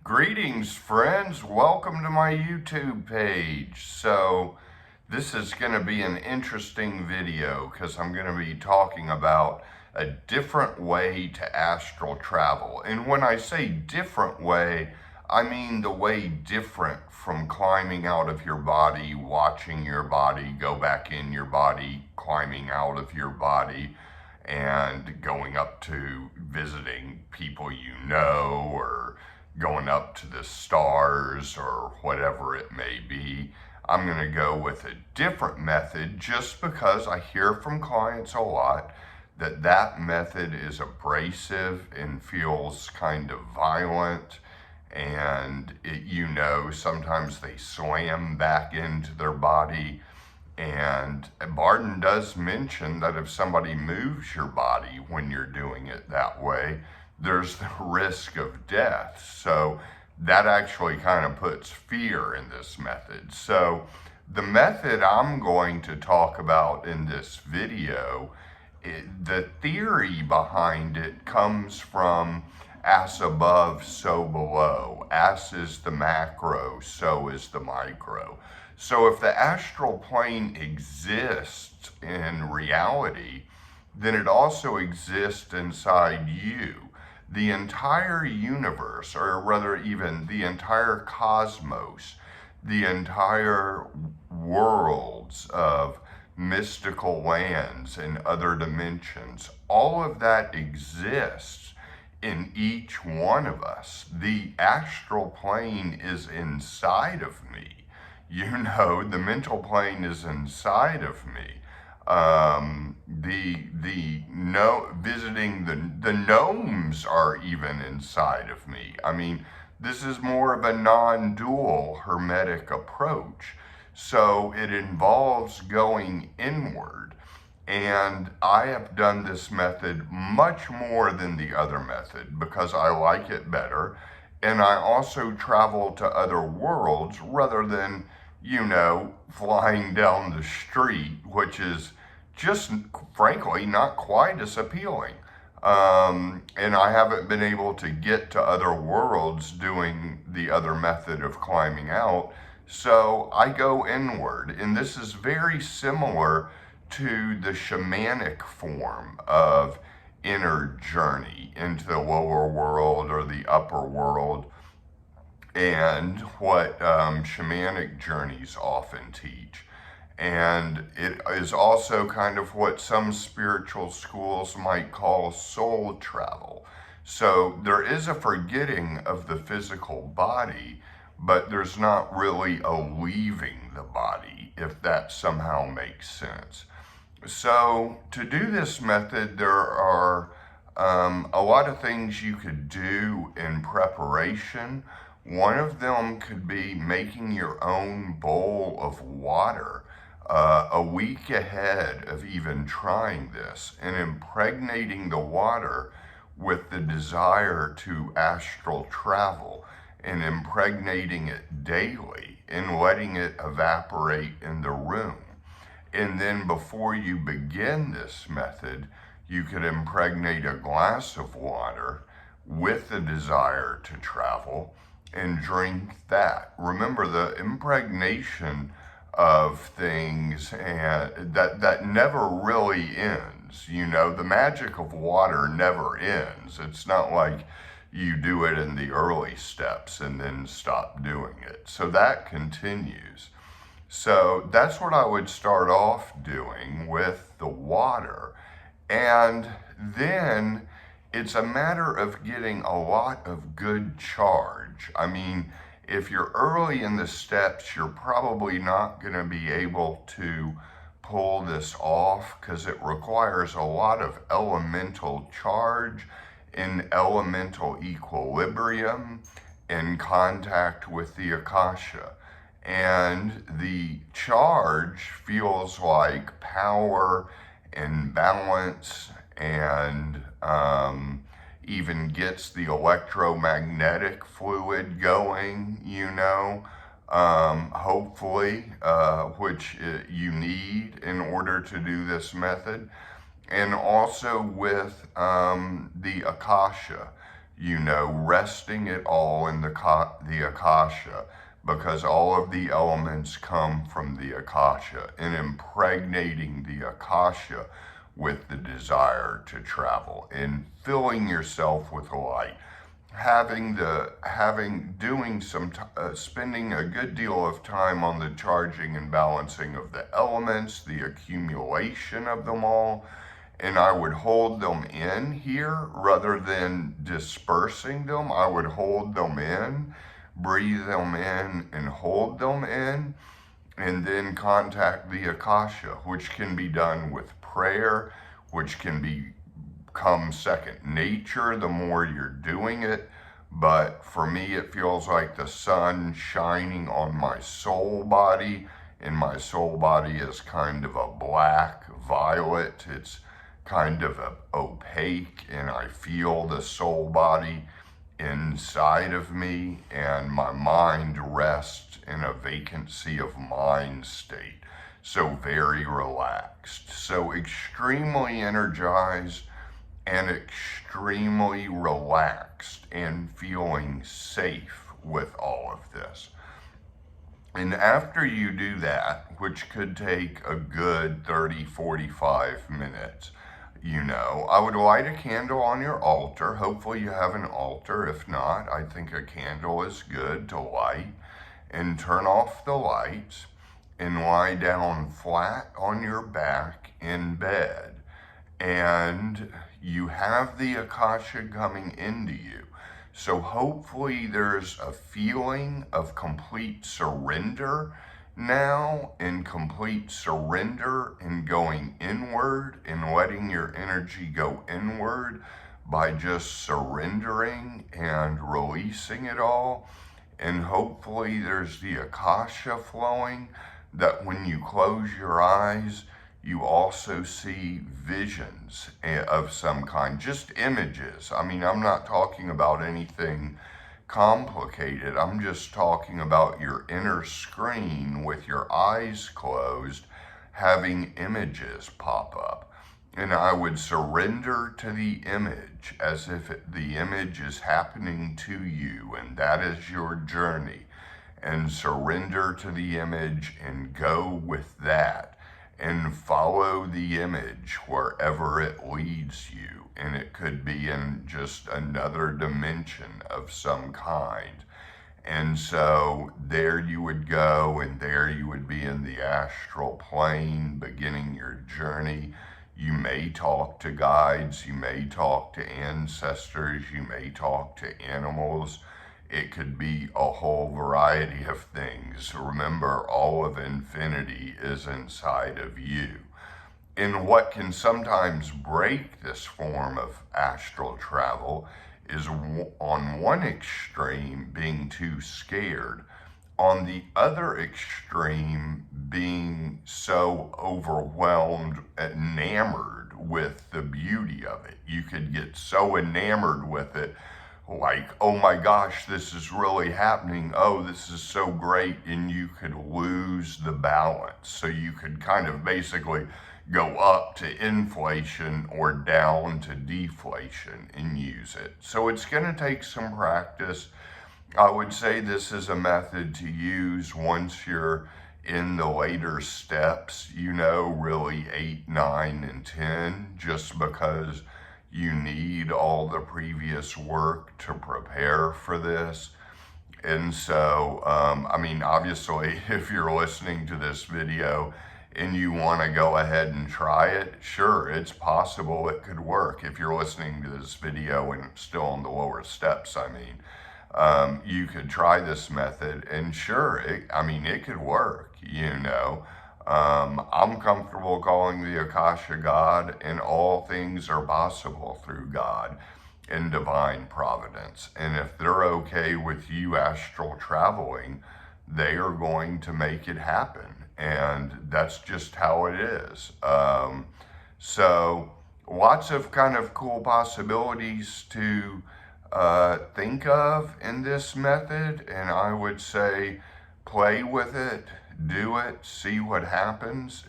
Greetings, friends. Welcome to my YouTube page. So this is going to be an interesting video because I'm going to be talking about a different way to astral travel. And when I say different way, I mean the way different from climbing out of your body, watching your body go back in your body, climbing out of your body, and going up to visiting people you know, or going up to the stars, or whatever it may be. I'm going to go with a different method just because I hear from clients a lot that method is abrasive and feels kind of violent, and sometimes they slam back into their body. And Bardon does mention that if somebody moves your body when you're doing it that way, there's the risk of death. So that actually kind of puts fear in this method. So the method I'm going to talk about in this video, the theory behind it comes from as above, so below. As is the macro, so is the micro. So if the astral plane exists in reality, then it also exists inside you. The entire universe, or rather even the entire cosmos, the entire worlds of mystical lands and other dimensions, all of that exists in each one of us. The astral plane is inside of me. The mental plane is inside of me. Visiting the gnomes are even inside of me. I mean, this is more of a non-dual hermetic approach. So it involves going inward. And I have done this method much more than the other method because I like it better. And I also travel to other worlds rather than, flying down the street, which is just, frankly, not quite as appealing. And I haven't been able to get to other worlds doing the other method of climbing out. So I go inward. And this is very similar to the shamanic form of inner journey into the lower world or the upper world, and what shamanic journeys often teach. And it is also kind of what some spiritual schools might call soul travel. So there is a forgetting of the physical body, but there's not really a leaving the body, if that somehow makes sense. So to do this method, there are a lot of things you could do in preparation. One of them could be making your own bowl of water a week ahead of even trying this, and impregnating the water with the desire to astral travel, and impregnating it daily and letting it evaporate in the room. And then before you begin this method, you could impregnate a glass of water with the desire to travel and drink that. Remember, the impregnation of things and that never really ends. The magic of water never ends. It's not like you do it in the early steps and then stop doing it. So that continues. So that's what I would start off doing with the water. And then it's a matter of getting a lot of good charge. I mean, if you're early in the steps, you're probably not going to be able to pull this off because it requires a lot of elemental charge and elemental equilibrium in contact with the Akasha. And the charge feels like power and balance, and even gets the electromagnetic fluid going, hopefully, which you need in order to do this method. And also with the Akasha. resting it all in the Akasha, because all of the elements come from the Akasha, and impregnating the Akasha with the desire to travel and filling yourself with light, spending a good deal of time on the charging and balancing of the elements, the accumulation of them all. And I would hold them in here rather than dispersing them. I would hold them in, breathe them in, and hold them in, and then contact the Akasha, which can be done with prayer, which can become second nature the more you're doing it. But for me, it feels like the sun shining on my soul body, and my soul body is kind of a black violet. It's kind of opaque, and I feel the soul body inside of me, and my mind rests in a vacancy of mind state. So very relaxed, so extremely energized and extremely relaxed, and feeling safe with all of this. And after you do that, which could take a good 30-45 minutes, I would light a candle on your altar. Hopefully you have an altar. If not, I think a candle is good to light, and turn off the lights and lie down flat on your back in bed. And you have the Akasha coming into you. So hopefully there's a feeling of complete surrender now, in complete surrender and going inward and letting your energy go inward by just surrendering and releasing it all. And hopefully there's the Akasha flowing, that when you close your eyes, you also see visions of some kind, just images. I mean, I'm not talking about anything complicated. I'm just talking about your inner screen with your eyes closed, having images pop up. And I would surrender to the image as if the image is happening to you, and that is your journey. And surrender to the image and go with that, and follow the image wherever it leads you. And it could be in just another dimension of some kind. And so there you would go, and there you would be in the astral plane, beginning your journey. You may talk to guides, you may talk to ancestors, you may talk to animals. It could be a whole variety of things. Remember, all of infinity is inside of you. And what can sometimes break this form of astral travel is, on one extreme, being too scared. On the other extreme, being so overwhelmed, enamored with the beauty of it. You could get so enamored with it, like, oh my gosh, this is really happening. Oh, this is so great. And you could lose the balance. So you could kind of basically go up to inflation or down to deflation and use it. So it's going to take some practice. I would say this is a method to use once you're in the later steps, really 8, 9, and 10, just because you need all the previous work to prepare for this. And so, obviously, if you're listening to this video and you want to go ahead and try it, sure, it's possible it could work. If you're listening to this video and still on the lower steps, you could try this method, and sure, it could work, I'm comfortable calling the Akasha God, and all things are possible through God and Divine Providence. And if they're okay with you astral traveling, they are going to make it happen. And that's just how it is. So lots of kind of cool possibilities to think of in this method. And I would say play with it, do it, see what happens.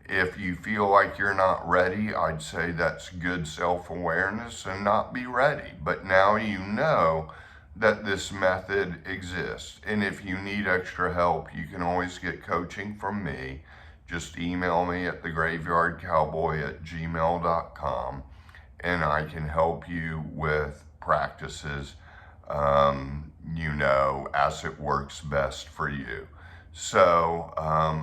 If you feel like you're not ready, I'd say that's good self-awareness and not be ready. But now you know that this method exists. And if you need extra help, you can always get coaching from me. Just email me at thegraveyardcowboy@gmail.com and I can help you with practices, as it works best for you. So,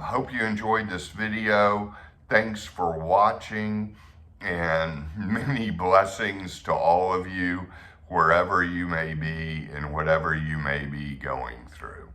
hope you enjoyed this video. Thanks for watching, and many blessings to all of you, wherever you may be and whatever you may be going through.